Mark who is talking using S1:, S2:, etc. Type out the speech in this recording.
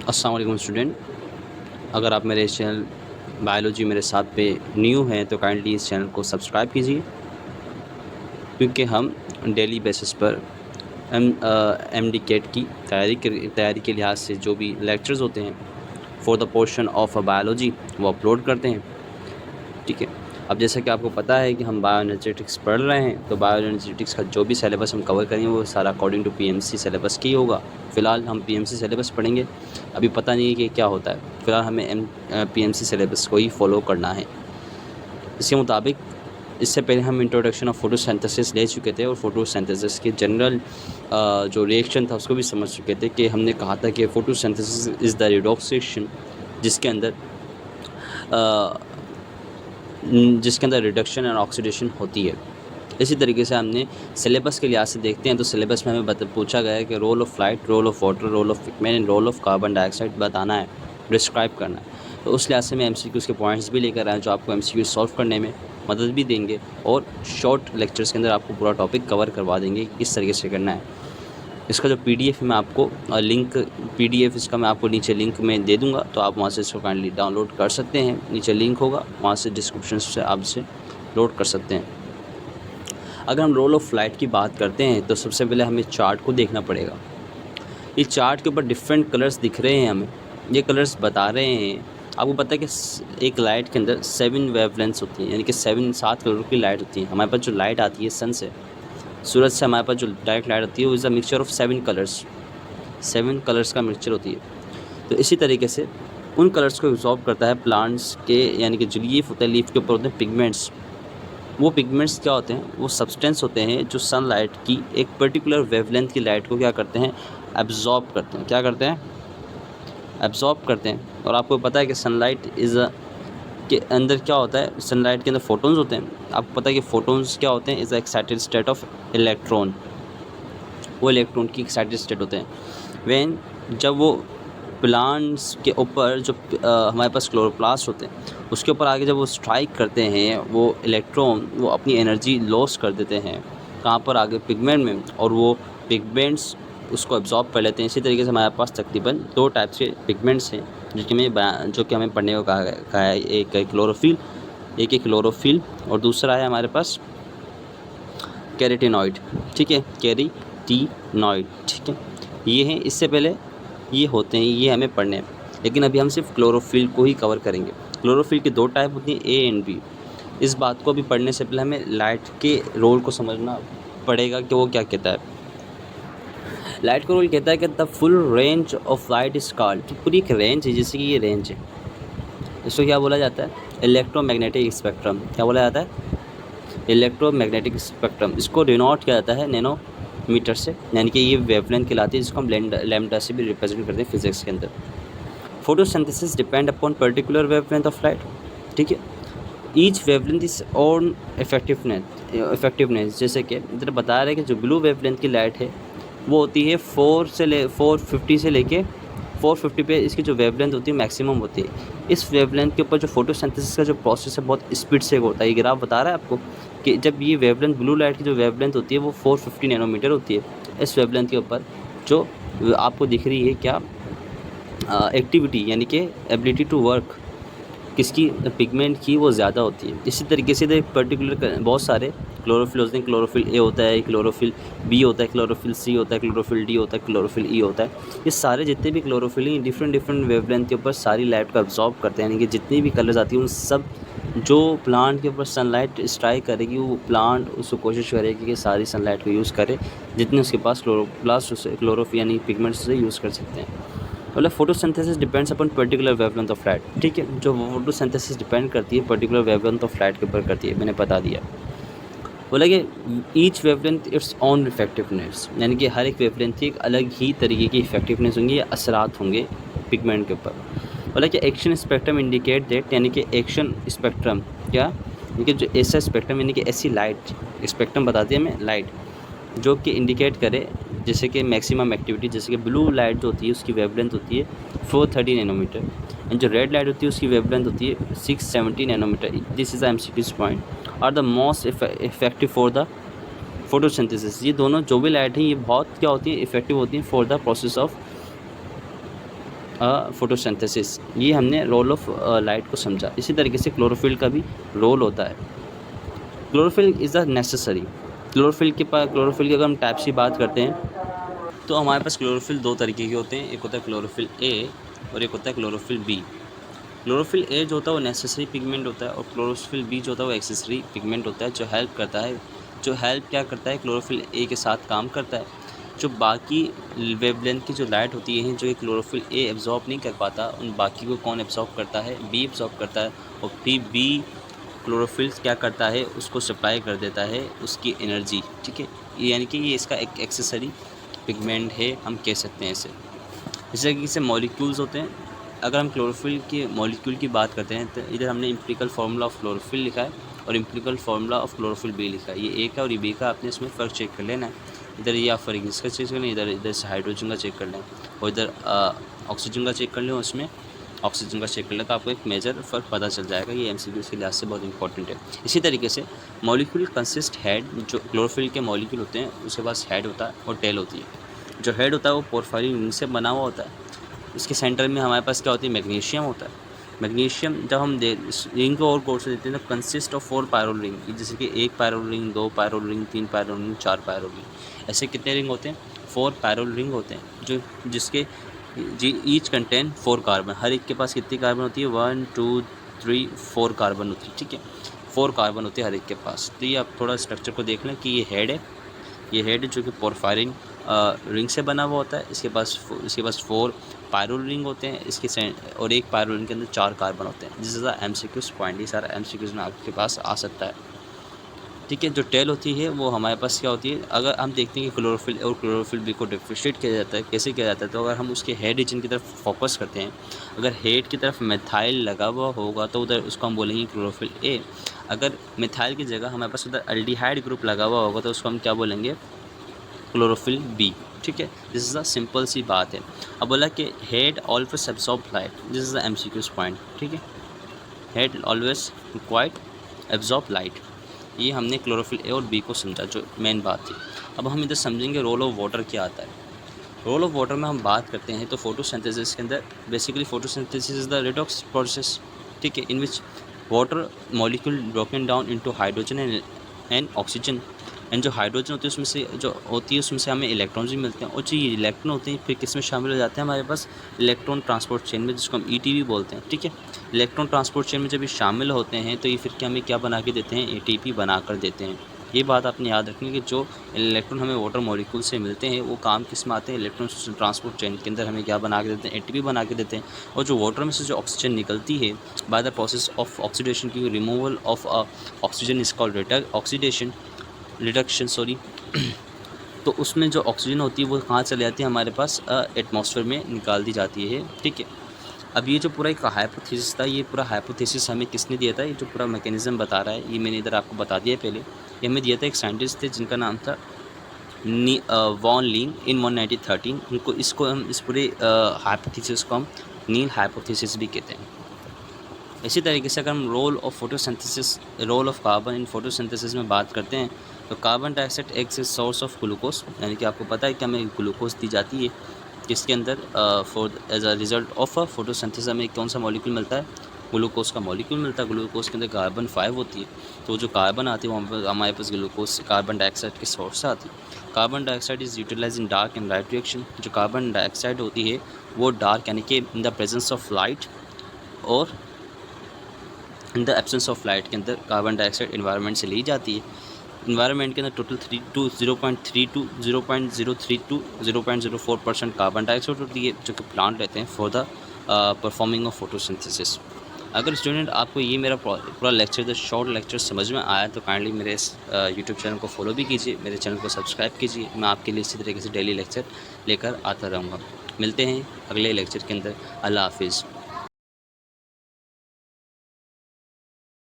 S1: अस्सलाम वालेकुम स्टूडेंट। अगर आप मेरे इस चैनल बायोलॉजी मेरे साथ पे न्यू हैं तो काइंडली इस चैनल को सब्सक्राइब कीजिए, क्योंकि हम डेली बेसिस पर एमडी कैट की तैयारी के लिहाज से जो भी लेक्चर्स होते हैं for the portion of biology वो अपलोड करते हैं। ठीक है, अब जैसा कि आपको पता है कि हम बायोएनर्जेटिक्स पढ़ रहे हैं, तो बायोएनर्जेटिक्स का जो भी सिलेबस हम कवर करेंगे वो सारा अकॉर्डिंग टू पीएमसी सिलेबस की होगा। फ़िलहाल हम पीएमसी सिलेबस पढ़ेंगे, अभी पता नहीं है कि क्या होता है। फ़िलहाल हमें पीएमसी सिलेबस को ही फॉलो करना है। इसके मुताबिक इससे पहले हम इंट्रोडक्शन ऑफ फोटोसिंथेसिस ले चुके थे और फोटोसिंथेसिस के जनरल जो रिएक्शन था उसको भी समझ चुके थे कि हमने कहा था कि photosynthesis is the redox reaction जिसके अंदर रिडक्शन एंड ऑक्सीडेशन होती है। इसी तरीके से हमने सिलेबस के लिहाज से देखते हैं तो सिलेबस में हमें पूछा गया है कि role of light, role of water, role of pigment and role of carbon dioxide बताना है, डिस्क्राइब करना है। तो उस लिहाज से मैं एमसीक्यूज़ के पॉइंट्स भी लेकर आया जो आपको एमसीक्यू सॉल्व करने में मदद भी देंगे और शॉर्ट लेक्चर्स के अंदर आपको पूरा टॉपिक कवर करवा देंगे कि किस तरीके से करना है। इसका जो पीडीएफ मैं आपको पीडीएफ इसका मैं आपको नीचे लिंक में दे दूँगा, तो आप वहाँ से इसको काइंडली डाउनलोड कर सकते हैं। नीचे लिंक होगा, वहाँ से डिस्क्रिप्शन से आप इसे लोड कर सकते हैं। अगर हम रोल ऑफ़ लाइट की बात करते हैं तो सबसे पहले हमें चार्ट को देखना पड़ेगा। इस चार्ट के ऊपर डिफरेंट कलर्स दिख रहे हैं हमें, ये कलर्स बता रहे हैं। आपको पता है कि एक लाइट के अंदर 7 वेवलेंथ्स होती हैं, यानी कि 7 कलर की लाइट होती है। हमारे पास जो लाइट आती है सन से, सूरज से हमारे पास जो डायरेक्ट लाइट आती है वो is a mixture of 7 colours, 7 colours का मिक्सचर होती है। तो इसी तरीके से उन कलर्स को एब्जॉर्ब करता है प्लांट्स के, यानी कि जो लीफ होता है, लीफ के ऊपर होते हैं पिगमेंट्स। वो पिगमेंट्स क्या होते हैं? वो सब्सटेंस होते हैं जो सनलाइट की एक पर्टिकुलर वेवलेंथ की लाइट को क्या करते हैं? एब्जॉर्ब करते हैं। क्या करते हैं? एब्जॉर्ब करते हैं। और आपको पता है कि सनलाइट के अंदर क्या होता है? सनलाइट के अंदर फोटॉन्स होते हैं। आपको पता है कि फोटॉन्स क्या होते हैं? Is excited state of electron. वो इलेक्ट्रॉन की एक्साइटेड स्टेट होते हैं। जब वो प्लांट्स के ऊपर जो हमारे पास क्लोरोप्लास्ट होते हैं उसके ऊपर आगे जब वो स्ट्राइक करते हैं वो इलेक्ट्रॉन, वो अपनी एनर्जी लॉस कर देते हैं। कहाँ पर? आगे पिगमेंट में, और वो पिगमेंट्स उसको एब्जॉर्ब कर लेते हैं। इसी तरीके से हमारे पास तकरीबन 2 टाइप के पिगमेंट्स हैं जो कि हमें पढ़ने को कहा है। एक है क्लोरोफिल और दूसरा है हमारे पास कैरोटीनॉइड। ठीक है, कैरोटीनॉइड। ठीक है, ये हैं। इससे पहले ये होते हैं, ये हमें पढ़ने हैं, लेकिन अभी हम सिर्फ क्लोरोफिल को ही कवर करेंगे। क्लोरोफिल की 2 टाइप होती हैं, ए एंड बी। इस बात को भी पढ़ने से पहले हमें लाइट के रोल को समझना पड़ेगा कि वो क्या कहता है। लाइट का रोल कहता है कि the full range of light is called. पूरी एक रेंज है, जैसे कि ये रेंज है, इसको क्या बोला जाता है? Electromagnetic spectrum. क्या बोला जाता है? Electromagnetic spectrum. इसको डिनोट किया जाता है नैनोमीटर से, यानी कि ये वेवलेंथ कहलाती है, जिसको हम लैम्डा से भी रिप्रेजेंट करते हैं फिजिक्स के अंदर। Photosynthesis depend upon particular wavelength of light. ठीक है, each wavelength is on effectiveness. जैसे कि इधर बता रहे हैं कि जो ब्लू वेवलेंथ की लाइट है वो होती है 450 से लेके 450 पे इसकी जो वेवलेंथ होती है मैक्सिमम होती है। इस वेवलेंथ के ऊपर जो फोटोसिंथेसिस का जो प्रोसेस है बहुत स्पीड से होता है। ये ग्राफ बता रहा है आपको कि जब ये वेवलेंथ, ब्लू लाइट की जो वेवलेंथ होती है वो 450 नैनोमीटर होती है। इस वेवलेंथ के ऊपर जो आपको दिख रही है क्या एक्टिविटी, यानी कि एबिलिटी टू वर्क किसकी? पिगमेंट की, वो ज़्यादा होती है। इसी तरीके से एक पर्टिकुलर बहुत सारे क्लोरोफिल होते हैं। क्लोरोफिल ए होता है, क्लोरोफिल बी होता है, क्लोरोफिल सी होता है, क्लोरोफिल डी होता है, क्लोरोफिल ई होता है। ये सारे जितने भी क्लोरोफिल हैं डिफरेंट वेवलेंथ के ऊपर सारी लाइट को एब्जॉर्ब करते हैं, यानी कि जितनी भी कलर्स आती हैं उन सब जो प्लांट के ऊपर सनलाइट स्ट्राइक करेगी वो प्लांट उसको कोशिश करेगी कि सारी सनलाइट को यूज़ करे, जितने उसके पास क्लोरोप्लास्ट उसे क्लोरोफिल यानी पिगमेंट्स से यूज़ कर सकते हैं। मतलब photosynthesis depends upon particular wavelength of light. ठीक है, जो फोटोसिंथेसिस डिपेंड करती है पर्टिकुलर वेवलेंथ ऑफ लाइट के ऊपर करती है, मैंने बता दिया। बोला कि each wavelength it's on effectiveness, यानी कि हर एक वेवलेंथ की एक अलग ही तरीके की इफेक्टिवनेस होंगी या असरात होंगे पिगमेंट के ऊपर। बोला कि एक्शन स्पेक्ट्रम इंडिकेट दैट, यानी कि एक्शन स्पेक्ट्रम क्या, यानी कि जो ऐसा स्पेक्ट्रम, यानी कि ऐसी लाइट स्पेक्ट्रम बताती है हमें लाइट जो कि इंडिकेट करे जैसे कि मैक्सिमम एक्टिविटी। जैसे कि ब्लू लाइट जो होती है उसकी वेवलेंथ होती है 430 नैनोमीटर एंड जो रेड लाइट होती है उसकी वेवलेंथ होती है 670 nanometer. This is the MCQs point are the most effective for the photosynthesis. ये दोनों जो भी लाइट हैं ये बहुत क्या होती है? इफेक्टिव होती हैं for the process of photosynthesis. ये हमने रोल ऑफ लाइट को समझा। इसी तरीके से क्लोरोफिल का भी रोल होता है। Chlorophyll is the necessary. Chlorophyll की अगर हम टाइप्स की बात करते हैं तो हमारे पास क्लोरोफिल दो तरीके के होते हैं, एक होता है क्लोरोफिल ए और एक होता है क्लोरोफिल बी। क्लोरोफिल ए जो होता है वो नेसेसरी पिगमेंट होता है और क्लोरोफिल बी जो होता है वो एक्सेसरी पिगमेंट होता है, जो हेल्प क्या करता है, क्लोरोफिल ए के साथ काम करता है। जो बाकी वेवलेंथ की जो लाइट होती है जो ये क्लोरोफिल ए एब्जॉर्ब नहीं कर पाता, उन बाकी को कौन एब्जॉर्ब करता है, बी एब्जॉर्ब करता है। और फिर बी क्लोरोफिल क्या करता है, उसको सप्लाई कर देता है उसकी एनर्जी, ठीक है। यानी कि ये इसका एक एक्सेसरी पिगमेंट है, हम कह सकते हैं इसे। इस तरीके से मॉलिक्यूल्स होते हैं। अगर हम क्लोरोफिल के मॉलिक्यूल की बात करते हैं तो इधर हमने इम्प्लिकल फार्मूला ऑफ क्लोरोफिल लिखा है और इम्प्लिकल फार्मूला ऑफ क्लोरोफिल बी लिखा है। ये ए का और ये बी का, आपने इसमें फ़र्क चेक कर लेना है। इधर ये आप फ़र्क इसका चेक कर लें, इधर से हाइड्रोजन का चेक कर लें और इधर ऑक्सीजन का चेक कर लें, उसमें ऑक्सीजन का चेक कर लें, तो आपको एक मेजर फ़र्क पता चल जाएगा। ये एमसीक्यू के लिहाज से बहुत इंपॉर्टेंट है। इसी तरीके से मॉलिक्यूल कंसिस्ट हेड, जो क्लोरोफिल के मॉलिक्यूल होते हैं उसके पास हेड होता है और टेल होती है। जो हेड होता है वो पोरफायरिन रिंग से बना हुआ होता है। इसके सेंटर में हमारे पास क्या होती है, मैग्नीशियम होता है। मैग्नीशियम जब हम इस रिंग को और कोर्स देते हैं तो कंसिस्ट ऑफ 4 पायरोल रिंग, जैसे कि 1 pyrrole ring, 2 pyrrole ring, 3 pyrrole ring, 4 pyrrole ring. ऐसे कितने रिंग होते हैं, 4 पायरोल रिंग होते हैं, जो जिसके ईच कंटेन 4 कार्बन। हर एक के पास कितनी कार्बन होती है, 1 2 3 4 कार्बन होती है, ठीक है। 4 कार्बन होती है हर एक के पास। तो ये आप थोड़ा स्ट्रक्चर को देख लें कि ये हेड है, ये हेड जो कि पोरफायरिन रिंग से बना हुआ होता है। इसके पास 4 पायरोल रिंग होते हैं, और एक पायरोल रिंग के अंदर 4 कार्बन होते हैं। This is the MCQs point. ये सारा एमसीक्यूज में आपके पास आ सकता है, ठीक है। जो टेल होती है वो हमारे पास क्या होती है, अगर हम देखते हैं कि क्लोरोफिल और क्लोरोफिल बी को डिफरेंशिएट किया जाता है, कैसे किया जाता है, तो अगर हम उसके हेड रीजन की तरफ फोकस करते हैं, अगर हेड की तरफ मिथाइल लगा हुआ होगा तो उधर उसको हम बोलेंगे क्लोरोफिल ए। अगर मिथाइल की जगह हमारे पास उधर अल्डिहाइड ग्रुप लगा हुआ होगा तो उसको हम क्या बोलेंगे, क्लोरोफिल बी, ठीक है। दिस इज़ द सिंपल सी बात है। अब बोला कि head always absorb light, this is the MCQs point, ठीक है। Head always required absorb light, ये हमने क्लोरोफिल ए और बी को समझा, जो मेन बात थी। अब हम इधर समझेंगे रोल ऑफ वाटर क्या आता है। रोल ऑफ वाटर में हम बात करते हैं तो फोटोसिंथेसिस के अंदर basically photosynthesis is the redox process, ठीक है, in which water molecule broken down into hydrogen and oxygen. And जो हाइड्रोजन होती है उसमें से हमें इलेक्ट्रॉन्स भी मिलते हैं, और जो ये इलेक्ट्रॉन होते हैं फिर किस में शामिल हो जाते हैं, हमारे पास इलेक्ट्रॉन ट्रांसपोर्ट चेन में, जिसको हम ईटीपी बोलते हैं, ठीक है। इलेक्ट्रॉन ट्रांसपोर्ट चेन में जब ये शामिल होते हैं तो ये फिर हमें क्या बना के देते हैं, एटीपी बना कर देते हैं। ये बात आपने याद रखनी कि जो इलेक्ट्रॉन हमें वाटर मॉलिक्यूल से मिलते हैं वो काम किस में आते हैं, इलेक्ट्रॉन ट्रांसपोर्ट चेन के अंदर हमें क्या बना के देते हैं, एटीपी बना के देते हैं। और जो वाटर में से जो ऑक्सीजन निकलती है by the process of oxidation, की removal of oxygen is called reduction, तो उसमें जो ऑक्सीजन होती है वो कहाँ चले जाती है, हमारे पास एटमॉस्फेयर में निकाल दी जाती है, ठीक है। अब ये जो पूरा एक हाइपोथेसिस था, ये पूरा हाइपोथेसिस हमें किसने दिया था, ये जो पूरा मैकेनिज्म बता रहा है ये मैंने इधर आपको बता दिया पहले। ये हमें दिया था एक साइंटिस्ट थे जिनका नाम था वॉन लीन इन 1913। इसको हम इस पूरे हाइपोथेसिस को हम नील हाइपोथेसिस भी कहते हैं। इसी तरीके से अगर हम role of carbon in photosynthesis में बात करते हैं तो कार्बन डाइऑक्साइड एक सोर्स ऑफ ग्लूकोज, यानी कि आपको पता है कि हमें ग्लूकोज दी जाती है, जिसके अंदर as a result of photosynthesis हमें कौन सा मॉलिक्यूल मिलता है, ग्लूकोज का मॉलिक्यूल मिलता है। ग्लूकोज के अंदर कार्बन 5 होती है, तो जो कार्बन आती है वो हमारे पास ग्लूकोज कार्बन डाइऑक्साइड के सोर्स से आती है। Carbon dioxide is utilise in dark and light reaction. जो कार्बन डाइऑक्साइड होती है वो डार्क यानी कि in the presence of light और in the absence of light के अंदर कार्बन डाइऑक्साइड इन्वायरमेंट से ली जाती है। इन्वायरमेंट के अंदर टोटल 0.04% कार्बन डाइऑक्साइड होती है, जो कि प्लांट लेते हैं for the performing of photosynthesis. अगर स्टूडेंट आपको ये मेरा पूरा लेक्चर, द शॉर्ट लेक्चर समझ में आया तो काइंडली मेरे इस यूट्यूब चैनल को फॉलो भी कीजिए, मेरे चैनल को सब्सक्राइब कीजिए। मैं आपके लिए इसी तरीके से डेली लेक्चर लेकर आता रहूँगा। मिलते हैं अगले लेक्चर के अंदर। अल्लाह हाफिज़।